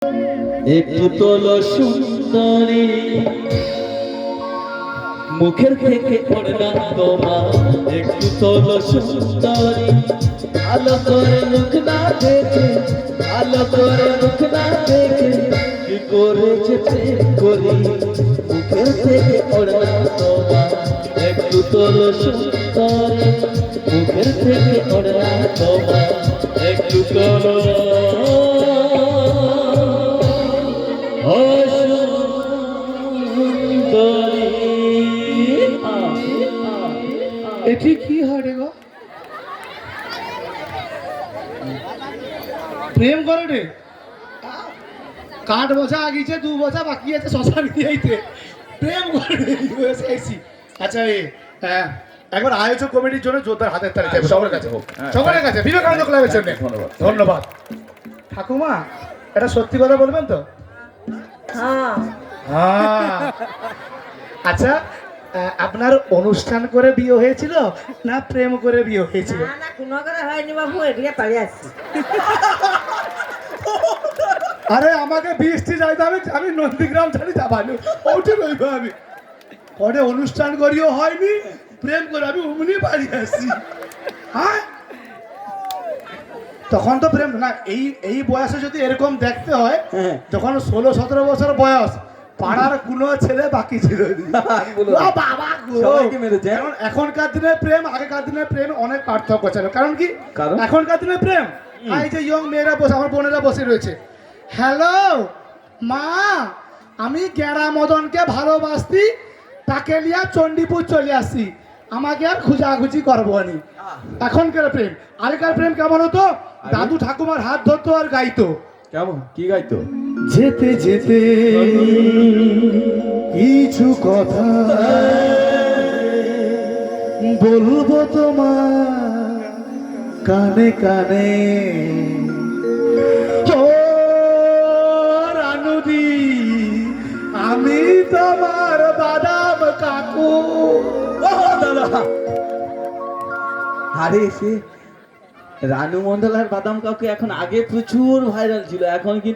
একটু তোলো সুন্দরী মুখের থেকে ওড়না তোমার, একটু তোলো সুন্দরী আলো করে মুখ না দেখে, আলো করে মুখ না দেখে কি করেছে প্রেম করি, মুখের থেকে ওড়না তোমার, একটু তোলো সুন্দরী মুখের থেকে ওড়না তোমার, একটু তোলো এটি কি হয় রে গো? প্রেম করে রে, কাঠ বসা আগিছে, 2 বছর বাকি আছে শ্মশান গিয়েইতে প্রেম করে রে বসে আইছি। আচ্ছা হ্যাঁ, একবার আয়োজক কমিটির জন্য জোরদার হাতের তালি চাইবো সবার কাছে, সকলের কাছে, বিবেকানন্দ ক্লাবের জন্য ধন্যবাদ। ঠাকুমা, এটা সত্যি কথা বলবেন তো? হ্যাঁ। হ্যাঁ। আচ্ছা, আপনার অনুষ্ঠান করে বিয়ে হয়েছিল না প্রেম করে বিয়ে হয়েছিল? না না, কোনো করে হয়নি বাবু, এদিকে পালিয়ে আসছি। আরে আমাকে বৃষ্টি যাইতে হবে, আমি নন্দীগ্রাম ছাড়ি যাবানি, ওঠে রইব আমি। পরে অনুষ্ঠান করিও হয়নি, প্রেম করে আমি অমনি বাড়ি আসছি। হ্যাঁ, তখন তো প্রেম না। এই বয়সে যদি এরকম দেখতে হয়, যখন 16-17 বছর বয়স, পাড়ার কোনো ছেলে বাকি ছিল না। ও বাবা গো, এখনকার দিনের প্রেম আগেকার দিনের প্রেম অনেক পার্থক্য ছিল। কারণ কি, এখনকার দিনের প্রেম, এই যে ইয়ং মেয়েরা বসে, আমার বোনেরা বসে রয়েছে, হ্যালো মা, আমি গেড়া মদনকে ভালোবাসতি, তাকে লিয়া চণ্ডীপুর চলে আসছি, আমাকে আর খুঁজাখুঁজি করবো নি। এখনকার প্রেম, আগেকার প্রেম কেমন হতো? দাদু ঠাকুমার হাত ধরতো আর গাইতো। কেমন কি গাইতো? যেতে যেতে কিছু কথা বলবো তোমার কানে কানে, ও রানুদি, আমি তোমার বাদাম কাকু। আরে সে রানু মন্ডল আর বাদাম কাকু এখন আগে প্রচুর ভাইরাল ছিল, এখন কিন্তু